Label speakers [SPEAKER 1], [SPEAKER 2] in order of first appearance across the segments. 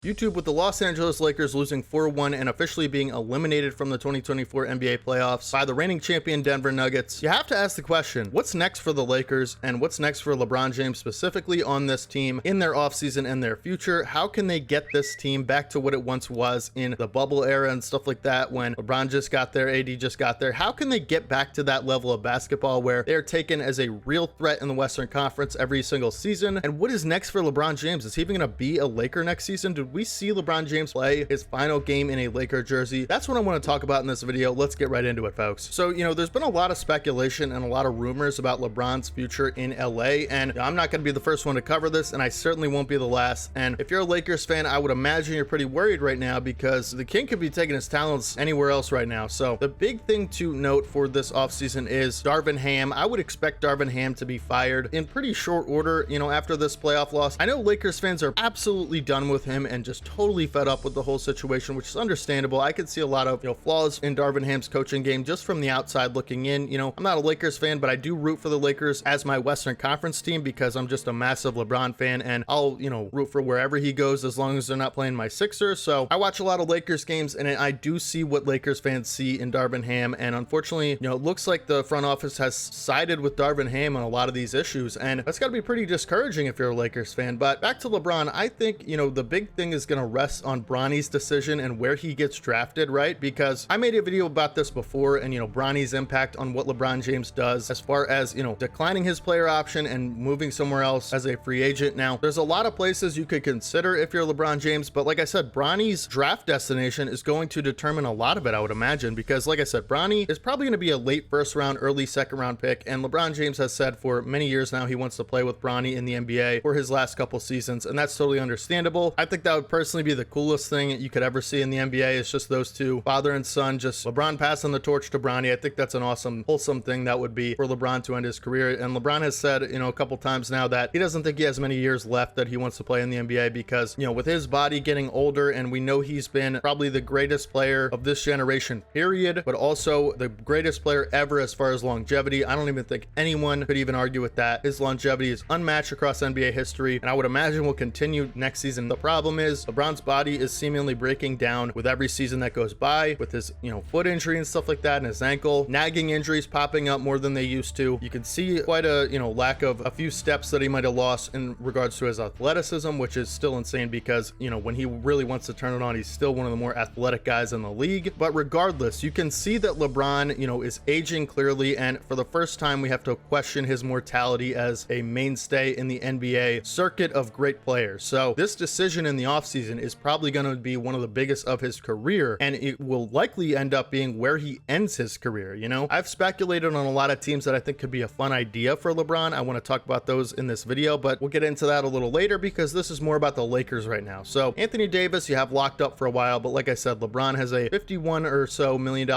[SPEAKER 1] YouTube, with the Los Angeles Lakers losing 4-1 and officially being eliminated from the 2024 NBA playoffs by the reigning champion Denver Nuggets, you have to ask the question, what's next for the Lakers and what's next for LeBron James specifically on this team in their offseason and their future? How can they get this team back to what it once was in the bubble era and stuff like that when LeBron just got there, AD just got there? How can they get back to that level of basketball where they're taken as a real threat in the Western Conference every single season? And what is next for LeBron James? Is he even going to be a Laker next season? Did we see LeBron James play his final game in a Laker jersey? That's what I want to talk about in this video. Let's get right into it, folks. So, there's been a lot of speculation and a lot of rumors about LeBron's future in LA, and I'm not going to be the first one to cover this, and I certainly won't be the last. And if you're a Lakers fan, I would imagine you're pretty worried right now because the king could be taking his talents anywhere else right now. So the big thing to note for this offseason is Darvin Ham. I would expect Darvin Ham to be fired in pretty short order, after this playoff loss. I know Lakers fans are absolutely done with him and just totally fed up with the whole situation, which is understandable. I could see a lot of flaws in Darvin Ham's coaching game just from the outside looking in. I'm not a Lakers fan, but I do root for the Lakers as my Western Conference team because I'm just a massive LeBron fan, and I'll root for wherever he goes as long as they're not playing my Sixers. So I watch a lot of Lakers games, and I do see what Lakers fans see in Darvin Ham, and unfortunately it looks like the front office has sided with Darvin Ham on a lot of these issues, and that's got to be pretty discouraging if you're a Lakers fan. But back to LeBron, I think the big thing is going to rest on Bronny's decision and where he gets drafted, right? Because I made a video about this before, and Bronny's impact on what LeBron James does as far as declining his player option and moving somewhere else as a free agent. Now there's a lot of places you could consider if you're LeBron James, but like I said, Bronny's draft destination is going to determine a lot of it, I would imagine, because like I said, Bronny is probably going to be a late first round, early second round pick, and LeBron James has said for many years now he wants to play with Bronny in the NBA for his last couple seasons, and that's totally understandable. I think that would personally be the coolest thing you could ever see in the NBA. It's just those two, father and son, just LeBron passing the torch to Bronny. I think that's an awesome, wholesome thing that would be for LeBron to end his career. And LeBron has said, a couple times now that he doesn't think he has many years left that he wants to play in the NBA because, with his body getting older, and we know he's been probably the greatest player of this generation, period, but also the greatest player ever as far as longevity. I don't even think anyone could even argue with that. His longevity is unmatched across NBA history, and I would imagine will continue next season. The problem is LeBron's body is seemingly breaking down with every season that goes by, with his foot injury and stuff like that, and his ankle, nagging injuries popping up more than they used to. You can see quite a lack of a few steps that he might have lost in regards to his athleticism, which is still insane because when he really wants to turn it on, he's still one of the more athletic guys in the league. But regardless, you can see that LeBron is aging clearly, and for the first time we have to question his mortality as a mainstay in the NBA circuit of great players. So this decision in the offseason is probably going to be one of the biggest of his career, and it will likely end up being where he ends his career. I've speculated on a lot of teams that I think could be a fun idea for LeBron. I want to talk about those in this video, but we'll get into that a little later because this is more about the Lakers right now. So Anthony Davis, you have locked up for a while, but like I said, LeBron has a $51 or so million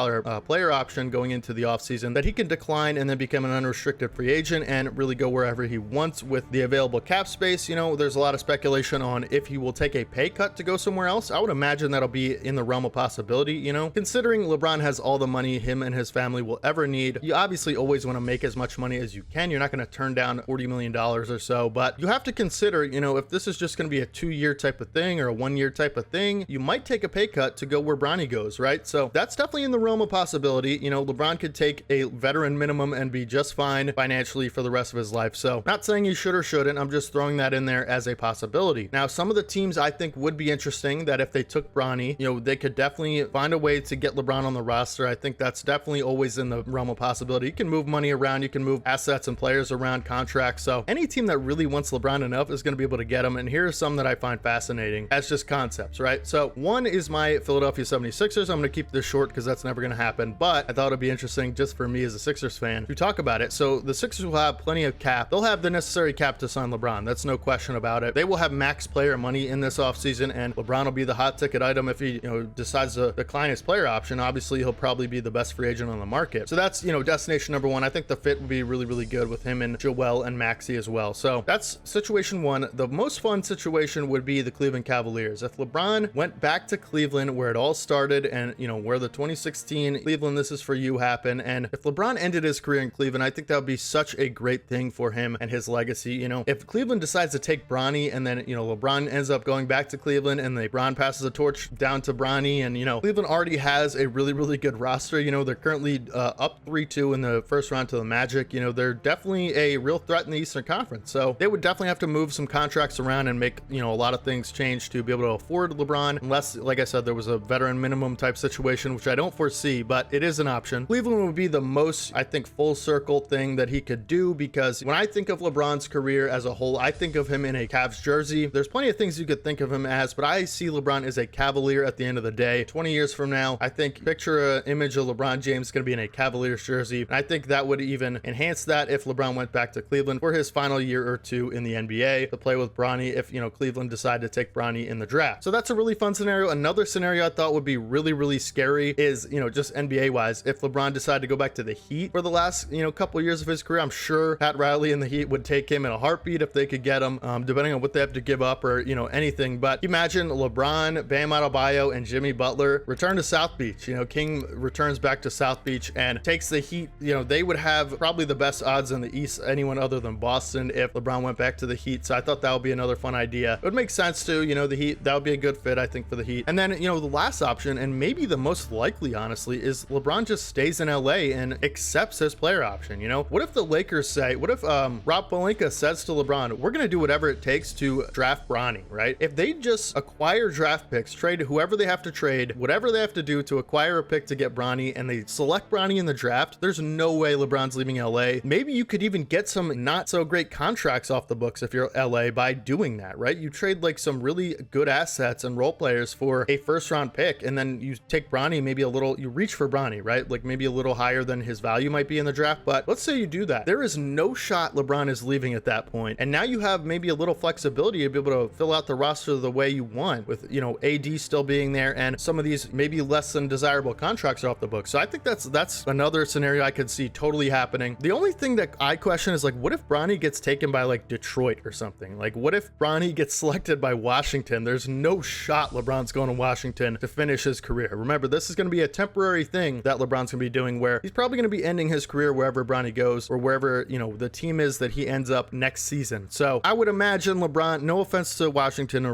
[SPEAKER 1] player option going into the offseason that he can decline and then become an unrestricted free agent and really go wherever he wants with the available cap space. There's a lot of speculation on if he will take a pay cut to go somewhere else. I would imagine that'll be in the realm of possibility, considering LeBron has all the money him and his family will ever need. You obviously always want to make as much money as you can. You're not going to turn down $40 million or so, but you have to consider, if this is just going to be a 2-year type of thing or a 1-year type of thing, you might take a pay cut to go where Bronny goes, right? So that's definitely in the realm of possibility. LeBron could take a veteran minimum and be just fine financially for the rest of his life. So not saying he should or shouldn't, I'm just throwing that in there as a possibility. Now, some of the teams I think would be interesting that if they took Bronny, they could definitely find a way to get LeBron on the roster. I think that's definitely always in the realm of possibility. You can move money around, you can move assets and players around, contracts. So any team that really wants LeBron enough is going to be able to get him. And here are some that I find fascinating as just concepts, right? So one is my Philadelphia 76ers. I'm going to keep this short because that's never going to happen, but I thought it'd be interesting just for me as a Sixers fan to talk about it. So the Sixers will have plenty of cap. They'll have the necessary cap to sign LeBron. That's no question about it. They will have max player money in this offseason, and LeBron will be the hot ticket item if he decides to decline his player option. Obviously he'll probably be the best free agent on the market. So that's destination number one. I think the fit would be really, really good with him and Joel and Maxey as well. So that's situation one. The most fun situation would be the Cleveland Cavaliers. If LeBron went back to Cleveland where it all started and where the 2016 Cleveland This Is For You happened, and if LeBron ended his career in Cleveland, I think that would be such a great thing for him and his legacy. If Cleveland decides to take Bronny and then LeBron ends up going back back to Cleveland and LeBron passes the torch down to Bronny, and Cleveland already has a really good roster. They're currently up 3-2 in the first round to the Magic. They're definitely a real threat in the Eastern Conference, so they would definitely have to move some contracts around and make a lot of things change to be able to afford LeBron, unless, like I said, there was a veteran minimum type situation, which I don't foresee, but it is an option. Cleveland would be the most, I think, full circle thing that he could do, because when I think of LeBron's career as a whole, I think of him in a Cavs jersey. There's plenty of things you could think of him as, but I see LeBron as a Cavalier at the end of the day. 20 years from now, I think picture an image of LeBron James going to be in a Cavaliers jersey, and I think that would even enhance that if LeBron went back to Cleveland for his final year or two in the NBA to play with Bronny, if Cleveland decided to take Bronny in the draft. So that's a really fun scenario. Another scenario I thought would be really scary is just NBA wise, if LeBron decided to go back to the Heat for the last couple years of his career. I'm sure Pat Riley and the Heat would take him in a heartbeat if they could get him, depending on what they have to give up or anything. But imagine LeBron, Bam Adebayo, and Jimmy Butler return to South Beach. King returns back to South Beach and takes the Heat. They would have probably the best odds in the East, anyone other than Boston, if LeBron went back to the Heat. So I thought that would be another fun idea. It would make sense too. The Heat, that would be a good fit, I think, for the Heat. And then the last option, and maybe the most likely, honestly, is LeBron just stays in LA and accepts his player option. What if the Lakers say, what if Rob Pelinka says to LeBron, we're going to do whatever it takes to draft Bronny, right? If they just acquire draft picks, trade whoever they have to trade, whatever they have to do to acquire a pick to get Bronny, and they select Bronny in the draft, there's no way LeBron's leaving LA. Maybe you could even get some not so great contracts off the books if you're LA by doing that, right? You trade like some really good assets and role players for a first round pick, and then you take Bronny, maybe a little, you reach for Bronny, right? Like maybe a little higher than his value might be in the draft. But let's say you do that. There is no shot LeBron is leaving at that point. And now you have maybe a little flexibility to be able to fill out the roster the way you want, with, AD still being there and some of these maybe less than desirable contracts are off the book. So I think that's another scenario I could see totally happening. The only thing that I question is, like, what if Bronny gets taken by like Detroit or something? Like, what if Bronny gets selected by Washington? There's no shot LeBron's going to Washington to finish his career. Remember, this is going to be a temporary thing that LeBron's going to be doing, where he's probably going to be ending his career wherever Bronny goes, or wherever, the team is that he ends up next season. So I would imagine LeBron, no offense to Washington or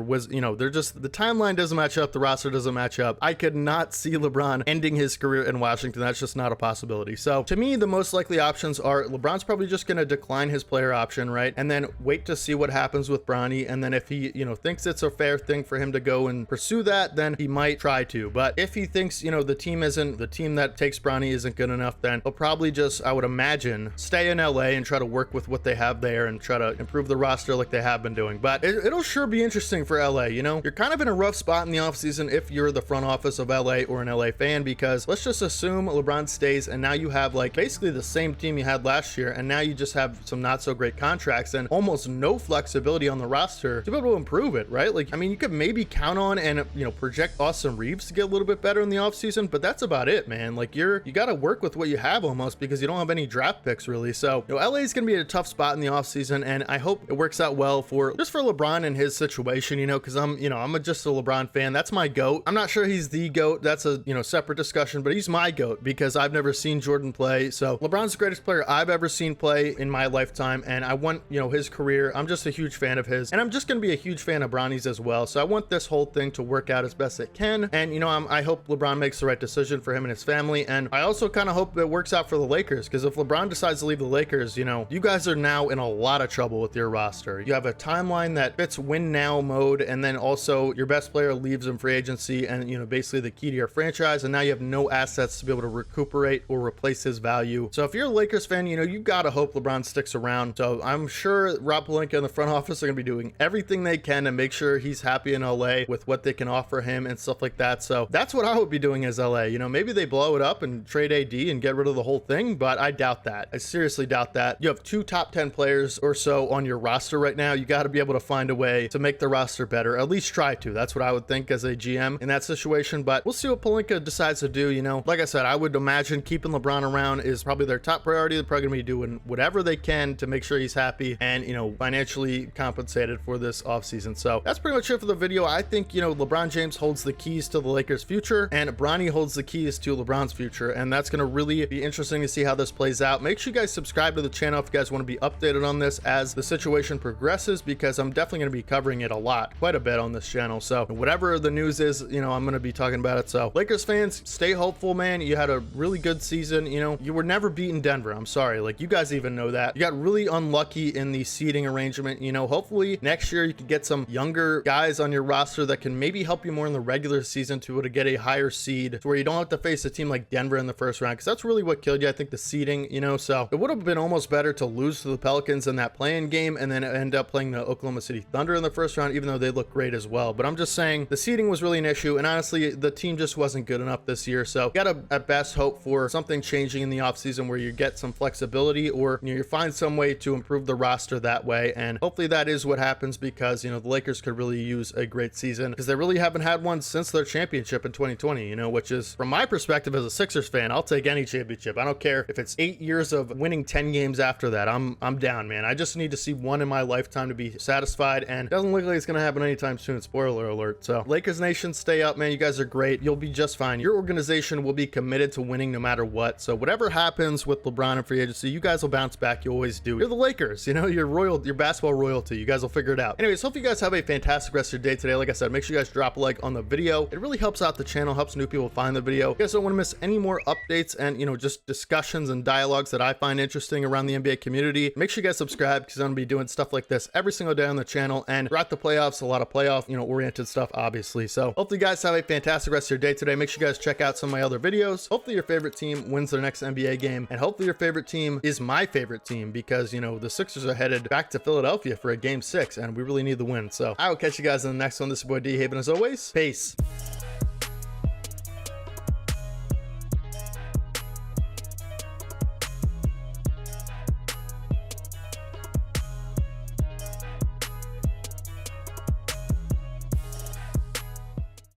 [SPEAKER 1] they're just, the timeline doesn't match up, the roster doesn't match up. I could not see LeBron ending his career in Washington. That's just not a possibility. So to me, the most likely options are LeBron's probably just going to decline his player option, right? And then wait to see what happens with Bronny. And then if he, thinks it's a fair thing for him to go and pursue that, then he might try to. But if he thinks, the team that takes Bronny isn't good enough, then he'll probably just, I would imagine, stay in LA and try to work with what they have there and try to improve the roster like they have been doing. But it'll sure be interesting for LA. You're kind of in a rough spot in the offseason if you're the front office of LA or an LA fan, because let's just assume LeBron stays and now you have like basically the same team you had last year, and now you just have some not so great contracts and almost no flexibility on the roster to be able to improve it, right? Like, I mean, you could maybe count on and project Austin Reeves to get a little bit better in the offseason, but that's about it, man. Like, you got to work with what you have almost, because you don't have any draft picks really. So LA is going to be a tough spot in the offseason, and I hope it works out well for LeBron and his situation, because I'm just a LeBron fan. That's my GOAT. I'm not sure he's the GOAT. That's a separate discussion, but he's my GOAT because I've never seen Jordan play. So LeBron's the greatest player I've ever seen play in my lifetime, and I want his career. I'm just a huge fan of his, and I'm just going to be a huge fan of Bronny's as well. So I want this whole thing to work out as best it can, and I hope LeBron makes the right decision for him and his family. And I also kind of hope it works out for the Lakers, because if LeBron decides to leave the Lakers, you guys are now in a lot of trouble with your roster. You have a timeline that fits win now mode, and then also your best player leaves in free agency, and basically the key to your franchise, and now you have no assets to be able to recuperate or replace his value. So if you're a Lakers fan, you gotta hope LeBron sticks around. So I'm sure Rob Pelinka and the front office are gonna be doing everything they can to make sure he's happy in LA with what they can offer him and stuff like that. So that's what I would be doing as LA. Maybe they blow it up and trade AD and get rid of the whole thing, but I doubt that. I seriously doubt that. You have 2 top 10 players or so on your roster right now. You got to be able to find a way to make the roster better, at least try to. That's what I would think as a GM in that situation, but we'll see what Pelinka decides to do. Like I said, I would imagine keeping LeBron around is probably their top priority. They're probably gonna be doing whatever they can to make sure he's happy and financially compensated for this offseason. So that's pretty much it for the video. I think LeBron James holds the keys to the Lakers' future, and Bronny holds the keys to LeBron's future, and that's gonna really be interesting to see how this plays out. Make sure you guys subscribe to the channel if you guys want to be updated on this as the situation progresses, because I'm definitely going to be covering it a lot. lot, quite a bit on this channel. So whatever the news is, you know, I'm going to be talking about it. So Lakers fans, stay hopeful, man. You had a really good season. You know, you were never beating Denver. I'm sorry. Like, you guys even know that. You got really unlucky in the seeding arrangement. You know, hopefully next year you can get some younger guys on your roster that can maybe help you more in the regular season to get a higher seed to where you don't have to face a team like Denver in the first round, because that's really what killed you, I think, the seeding, you know. So it would have been almost better to lose to the Pelicans in that play-in game and then end up playing the Oklahoma City Thunder in the first round, even though they look great as well. But I'm just saying the seeding was really an issue, and honestly the team just wasn't good enough this year. So you gotta at best hope for something changing in the offseason where you get some flexibility, or you find some way to improve the roster that way, and hopefully that is what happens, because you know the Lakers could really use a great season, because they really haven't had one since their championship in 2020, you know, which is, from my perspective as a Sixers fan, I'll take any championship. I don't care if it's 8 years of winning 10 games after that. I'm down, man. I just need to see one in my lifetime to be satisfied, and it doesn't look like it's gonna happen anytime soon. Spoiler alert. So Lakers Nation, stay up, man. You guys are great. You'll be just fine. Your organization will be committed to winning no matter what. So whatever happens with LeBron and free agency, you guys will bounce back. You always do. You're the Lakers, you know, you're basketball royalty. You guys will figure it out. Anyways, hope you guys have a fantastic rest of your day today. Like I said, make sure you guys drop a like on the video. It really helps out the channel, helps new people find the video. You guys don't want to miss any more updates and, you know, just discussions and dialogues that I find interesting around the NBA community. Make sure you guys subscribe, because I'm going to be doing stuff like this every single day on the channel, and throughout the playoffs, a lot of playoff, you know, oriented stuff, obviously. So hopefully you guys have a fantastic rest of your day today. Make sure you guys check out some of my other videos. Hopefully your favorite team wins their next NBA game, and hopefully your favorite team is my favorite team, because, you know, the Sixers are headed back to Philadelphia for a game 6, and we really need the win. So I will catch you guys in the next one. This is your boy D Haven, as always. Peace.